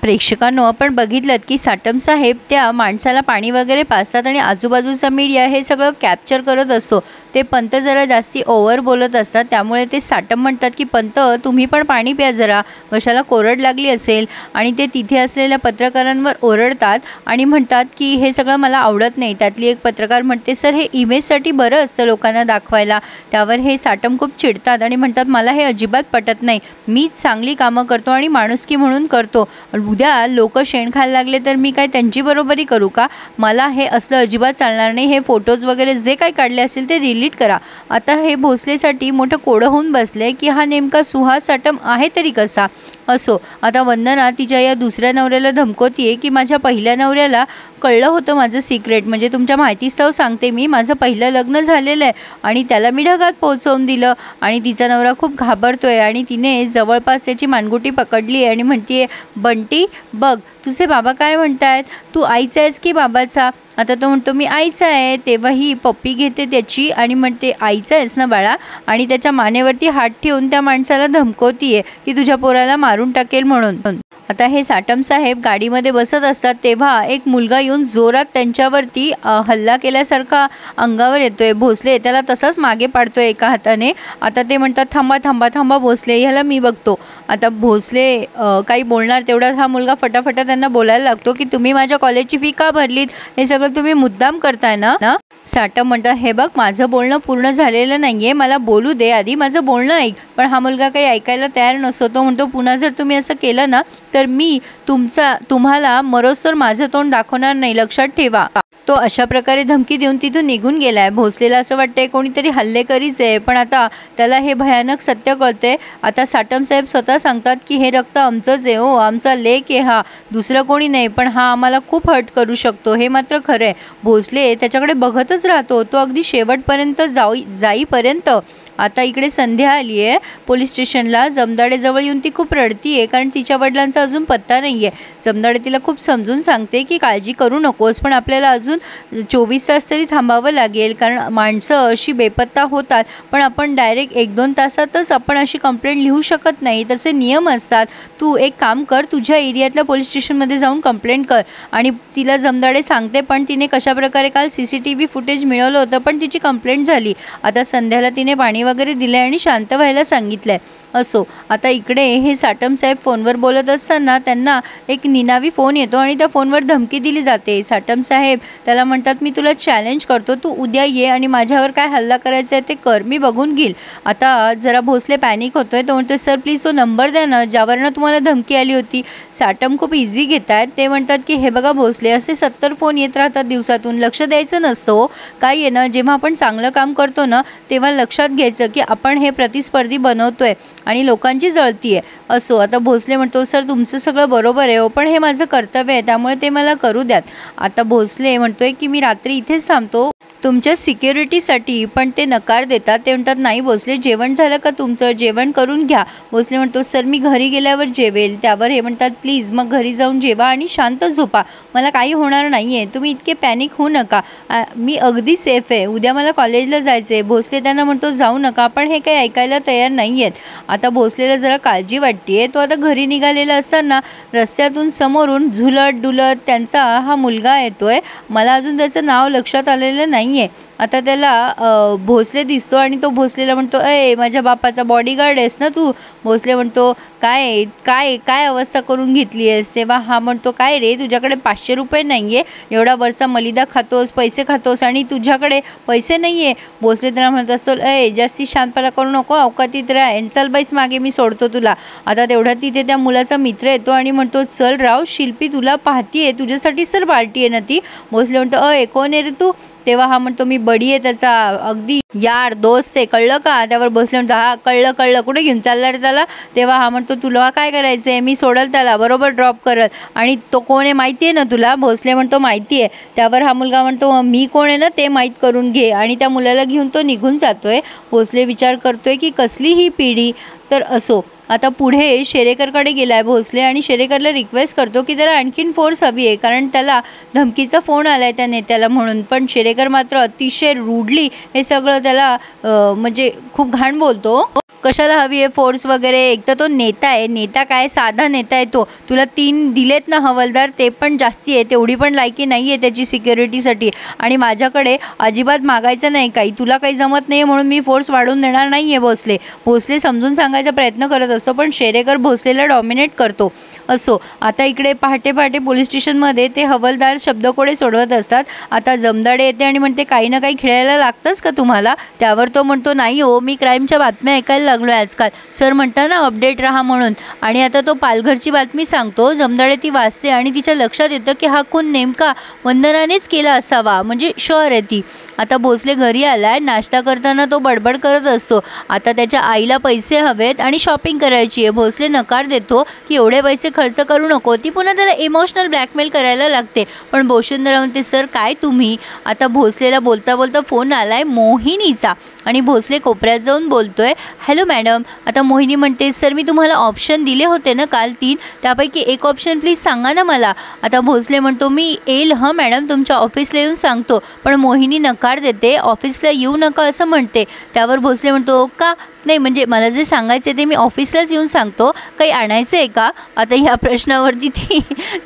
प्रेक्षकांनो, आपण बघितलं की साटम साहेब त्या माणसाला पाणी वगैरे पाजतात आणि आजूबाजूचा मीडिया हे सगळं कॅप्चर करत असतो। ते पंत जरा जास्ती ओव्हर बोलत असतात, त्यामुळे ते साटम म्हणतात की पंत तुम्ही पण पाणी प्या जरा, घशाला कोरड लागली असेल। आणि ते तिथे असलेल्या पत्रकारांवर ओरडतात आणि म्हणतात की हे सगळं मला आवडत नाही। त्यातली एक पत्रकार म्हणते सर हे इमेजसाठी बरं असतं लोकांना दाखवायला। त्यावर हे साटम खूप चिडतात आणि म्हणतात मला हे अजिबात पटत नाही, मीच चांगली कामं करतो आणि माणुसकी म्हणून करतो। उद्या लोक शेण खायला लागले तर मी काय त्यांची बरोबरी करू का? मला हे असलं अजिबात चालणार नाही। हे फोटोज वगैरे जे काही काढले असेल ते डिलीट करा। आता हे भोसलेसाठी मोठं कोडं होऊन बसले की हा नेमका सुहास साटम आहे तरी कसा। असो, आता वंदना तिच्या या दुसऱ्या नवऱ्याला धमकवतीये की माझ्या पहिल्या नवऱ्याला कळलं होतं माझं सिक्रेट, म्हणजे तुमच्या माहितीस्तव सांगते मी, माझं पहिलं लग्न झालेलं आहे आणि त्याला मी ढगात पोहोचवून दिलं। आणि तिचा नवरा खूप घाबरतोय आणि तिने जवळपास त्याची मानगुटी पकडली आणि म्हणतीये बंटी बघ तुझे बाबा काय म्हणतायत, तू आईचा आहेस की बाबाचा? आता तो म्हणतो मी आईचा आहे। तेव्हा ही पप्पी घेते त्याची आणि म्हणते आईचा आहेस ना बाळा, आणि त्याच्या मानेवरती हात ठेवून त्या माणसाला धमकवतीये की तुझ्या पोराला मारून टाकेल म्हणून। आता हे साटम साहेब गाडीमध्ये बसत असतात तेव्हा एक मुलगा येऊन जोरात त्यांच्यावरती हल्ला केल्यासारखा अंगावर येतोय। भोसले त्याला तसाच मागे पाडतोय एका हाताने। आता ते म्हणतात थांबा थांबा थांबा भोसले, ह्याला मी बघतो। आता भोसले काही बोलणार तेवढ्यात हा मुलगा फटाफटा त्यांना बोलायला लागतो की तुम्ही माझ्या कॉलेजची फी का भरलीत, हे सगळं तुम्ही मुद्दाम करताय ना। साटम म्हणतात हे बघ माझं बोलणं पूर्ण झालेलं नाहीये, मला बोलू दे आधी, माझं बोलणं ऐक। पण हा मुलगा काही ऐकायला तयार नसतो। तो म्हणतो पुन्हा जर तुम्ही असं केलं ना तर मी तुम्हाला मरोस्तोर माझं तोंड दाखवणार नाही, लक्षात ठेवा। तो अशा प्रकारे धमकी देऊन तिथून निघून गेलाय। भोसलेला असं वाटतंय कोणीतरी हल्लेकरीच आहे, पण आता त्याला हे भयानक सत्य कळतंय। आता साटम साहेब स्वतः सांगतात की हे रक्त आमचंच आहे हो, आमचा लेक आहे हा, दुसरं कोणी नाही, पण हा आम्हाला खूप हर्ट करू शकतो, हे मात्र खरं आहे। भोसले त्याच्याकडे बघतच राहतो, तो अगदी शेवटपर्यंत जाईपर्यंत। आता इकडे संध्या आली आहे पोलीस स्टेशनला। जमदाडेजवळ येऊन ती खूप रडतीये कारण तिच्या वडिलांचा अजून पत्ता नाही आहे। जमदाडे तिला खूप समजून सांगते की काळजी करू नकोस, पण आपल्याला अजून 24 तास तरी थांबावं लागेल, कारण माणसं अशी बेपत्ता होतात, पण आपण डायरेक्ट 1-2 तासातच आपण अशी कंप्लेंट लिहू शकत नाही, तसे नियम असतात। तू एक काम कर, तुझ्या एरियातल्या पोलीस स्टेशनमध्ये जाऊन कंप्लेंट कर। आणि तिला जमदाडे सांगते पण तिने कशाप्रकारे काल CCTV फुटेज मिळवलं होतं, पण तिची कंप्लेंट झाली। आता संध्याला तिने पाणी वगैरे दिले आणि शांत व्हायला सांगितलंय। असो, आता इकडे हे साटम साहेब फोनवर बोलत असताना त्यांना एक निनावी फोन येतो आणि त्या फोनवर धमकी दिली जाते। साटम साहेब त्याला म्हणतात मी तुला चॅलेंज करतो, तू उद्या ये आणि माझ्यावर काय हल्ला करायचा आहे ते कर, मी बघून घेईल। आता जरा भोसले पॅनिक होतोय, तो म्हणतोय सर प्लीज तो नंबर द्या ना ज्यावरनं तुम्हाला धमकी आली होती। साटम खूप इझी घेत आहेत, ते म्हणतात की हे बघा भोसले असे 70 फोन येत राहतात दिवसातून, लक्ष द्यायचं नसतं हो। काय आहे ना, जेव्हा आपण चांगलं काम करतो ना तेव्हा लक्षात घ्यायचं की आपण हे प्रतिस्पर्धी बनवतोय आणि लोकांची जळती आहे। असो, आता भोसले म्हणतो सर तुमचं सगळं बरोबर आहे हो, पण हे माझं कर्तव्य आहे त्यामुळे ते मला करू द्यात। आता भोसले म्हणतोय की मी रात्री इथेच थांबतो तुमच्या सिक्युरिटीसाठी, पण ते नकार देतात। ते म्हणतात नाही भोसले जेवण झालं का तुमचं, जेवण करून घ्या। भोसले म्हणतो सर मी घरी गेल्यावर जेवेल। त्यावर हे म्हणतात प्लीज मग घरी जाऊन जेवा आणि शांत झोपा, मला काही होणार नाही आहे, तुम्ही इतके पॅनिक होऊ नका, मी अगदी सेफ आहे, उद्या मला कॉलेजला जायचं आहे। भोसले त्यांना म्हणतो जाऊ नका, पण हे काही ऐकायला तयार नाही आहेत। आता भोसलेला जरा काळजी वाटते। तो आता घरी निघालेला असताना रस्त्यातून समोरून झुलत डुलत त्यांचा हा मुलगा येतोय, मला अजून त्याचं नाव लक्षात आलेलं नाही आहे। आता त्याला भोसले दिसतो आणि तो भोसलेला म्हणतो ए माझ्या बापाचा बॉडीगार्ड आहेस ना तू? भोसले म्हणतो काय काय काय अवस्था करून घेतली आहेस? तेव्हा हा म्हणतो काय रे तुझ्याकडे 500 रुपये नाही आहे, एवढा वरचा मलिदा खातोस, पैसे खातोस आणि तुझ्याकडे पैसे नाही आहे। भोसले त्याला म्हणत असतो ए जास्ती शांतपणा करू नको, अवकातीत राह, चल बैस मागे मी सोडतो तुला। आता तेवढ्यात तिथे त्या मुलाचा मित्र येतो आणि म्हणतो चल राव शिल्पी तुला पाहतीये, तुझ्यासाठीच तर पार्टी आहे ना ती। भोसले म्हणतो कोण आहे रे तू? तेव्हा हा म्हणतो मी बडी आहे त्याचा, अगदी यार दोस्त आहे, कळलं का? त्यावर भोसले म्हणतो हा कळलं कळलं, कुठे घेऊन चालला रे त्याला? तेव्हा हा म्हणतो तुला काय करायचं आहे, मी सोडल त्याला, बरोबर ड्रॉप करल, आणि तो कोण आहे माहिती आहे ना तुला? भोसले म्हणतो माहिती आहे। त्यावर हा मुलगा म्हणतो मी कोण आहे ना ते माहीत करून घे, आणि त्या मुलाला घेऊन तो निघून जातोय। भोसले विचार करतोय की कसली ही पिढी। तर असो, आता पुढे शेरेकरकडे गेलाय भोसले आणि शेरेकरला रिक्वेस्ट करतो की त्याला आणखीन फोर्स हवी आहे, कारण त्याला धमकीचा फोन आलाय त्या नेत्याला म्हणून। पण शेरेकर मात्र अतिशय रूडली हे सगळं त्याला म्हणजे खूप घाण बोलतो। कशाला हवी आहे फोर्स वगैरे? एक तर तो नेता आहे, नेता काय साधा नेता आहे तो. तुला 3 दिलेत ना हवालदार, ते पण जास्ती आहे, तेवढी पण लायकी नाही आहे त्याची सिक्युरिटीसाठी. आणि माझ्याकडे अजिबात मागायचं नाही काही, तुला काही जमत नाही म्हणून मी फोर्स वाढवून देणार नाही आहे भोसले. भोसले समजून सांगायचा प्रयत्न करत असतो, पण शेरेकर भोसलेला डॉमिनेट करतो. असो, आता इकडे पहाटे पहाटे पोलीस स्टेशनमध्ये ते हवालदार शब्दकोडे सोडवत असतात. आता जमदाडे येते आणि म्हणते, काही ना काही खेळायला लागतंच का तुम्हाला? त्यावर तो म्हणतो, नाही हो, मी क्राईमच्या बातम्या ऐकायला लागलो आहे आजकाल. सर म्हणता ना अपडेट राहा म्हणून. आणि आता तो पालघरची बातमी सांगतो. जमदाडे ती वाचते आणि तिच्या लक्षात येतं की हा खून नेमका वंदनानेच केला असावा, म्हणजे शुअर आहे ती. आता भोसले घरी आलाय. नाश्ता करताना तो बडबड करत असतो. आता त्याच्या आईला पैसे हवेत आणि शॉपिंग करायची आहे. भोसले नकार देतो की एवढे पैसे खर्च करू नको. ती पुन्हा त्याला इमोशनल ब्लॅकमेल करायला लागते. पण बोशुंदरा म्हणते, सर काय तुम्ही? आता भोसलेला बोलता बोलता फोन आलाय मोहिनीचा आणि भोसले कोपऱ्यात जाऊन बोलतोय, हॅलो मॅडम. आता मोहिनी म्हणते, सर मी तुम्हाला ऑप्शन दिले होते ना काल 3, त्यापैकी एक ऑप्शन प्लीज सांगा ना मला. आता भोसले म्हणतो, मी येईल हं मॅडम, तुमच्या ऑफिसला येऊन सांगतो. पण मोहिनी नकार देते, ऑफिसला येऊ नका असं म्हणते. त्यावर भोसले म्हणतो, का नाही, म्हणजे मला जे सांगायचं ते मी ऑफिसलाच येऊन सांगतो, काही आणायचं आहे का? आता ह्या प्रश्नावरती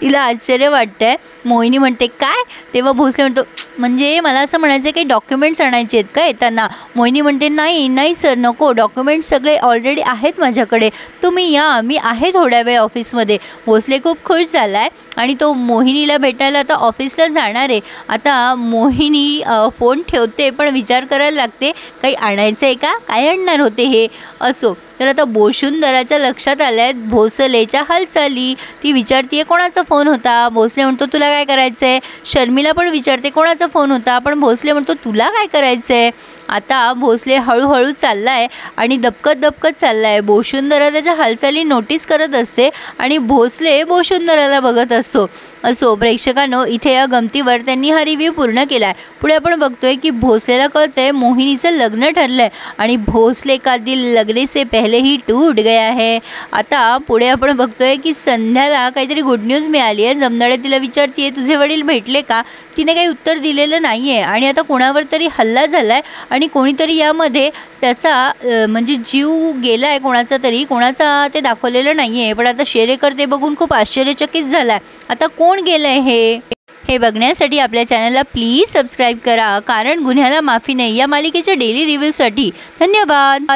तिला आश्चर्य वाटतं आहे. मोहिनी म्हणते, काय? तेव्हा भोसले म्हणतो, म्हणजे मला असं म्हणायचं आहे काही डॉक्युमेंट्स आणायचे आहेत का येताना? मोहिनी म्हणते, नाही नाही सर, नको, डॉक्युमेंट्स सगळे ऑलरेडी आहेत माझ्याकडे, तुम्ही या, मी आहे थोड्या वेळ ऑफिसमध्ये. भोसले खूप खुश झाला आहे आणि तो मोहिनीला भेटायला आता ऑफिसला जाणार आहे. आता मोहिनी फोन ठेवते, पण विचार करायला लागते, काही आणायचं आहे का? काय आणणार होते हे? असो, तर आता बोशुंदराच्या लक्षात आल्या आहेत भोसलेच्या हालचाली. ती विचारते कोणाचा फोन होता? भोसले म्हणतो, तुला काय करायचं आहे? शर्मिला पण विचारते कोणाचा फोन होता? पण भोसले म्हणतो, तुला काय करायचं आहे? आता भोसले हळूहळू चालला आहे आणि दबकत दबकत चालला आहे. बोशुंदरा त्याच्या हालचाली नोटीस करत असते आणि भोसले बोशुंदराला बघत असतो. असो प्रेक्षकांनो, इथे या गमतीवर त्यांनी हा रिव्ह्यू पूर्ण केला आहे. पुढे आपण बघतोय की भोसलेला कळतंय मोहिनीचं लग्न ठरलं आहे आणि भोसले का दिल लगने से पहले ही टूट गया है. आता पुढे आपण बघतोय की संध्याला काहीतरी गुड न्यूज मिळाली आहे. जमदाडे तिला विचारते, तुझे वडील भेटले का? तिने काही उत्तर दिलेलं नाही आहे आणि आता कोणावर तरी हल्ला झाला आहे आणि कोणीतरी यामध्ये त्याचा म्हणजे जीव गेला आहे कोणाचा तरी, कोणाचा ते दाखवलेलं नाही आहे. पण आता शेरेकर ते बघून खूप आश्चर्यचकित झाला आहे. आता कोण गेलं आहे हे बघण्यासाठी आपल्या चॅनलला प्लीज सबस्क्राईब करा, कारण गुन्ह्याला माफी नाही या मालिकेच्या डेली रिव्ह्यूसाठी. धन्यवाद.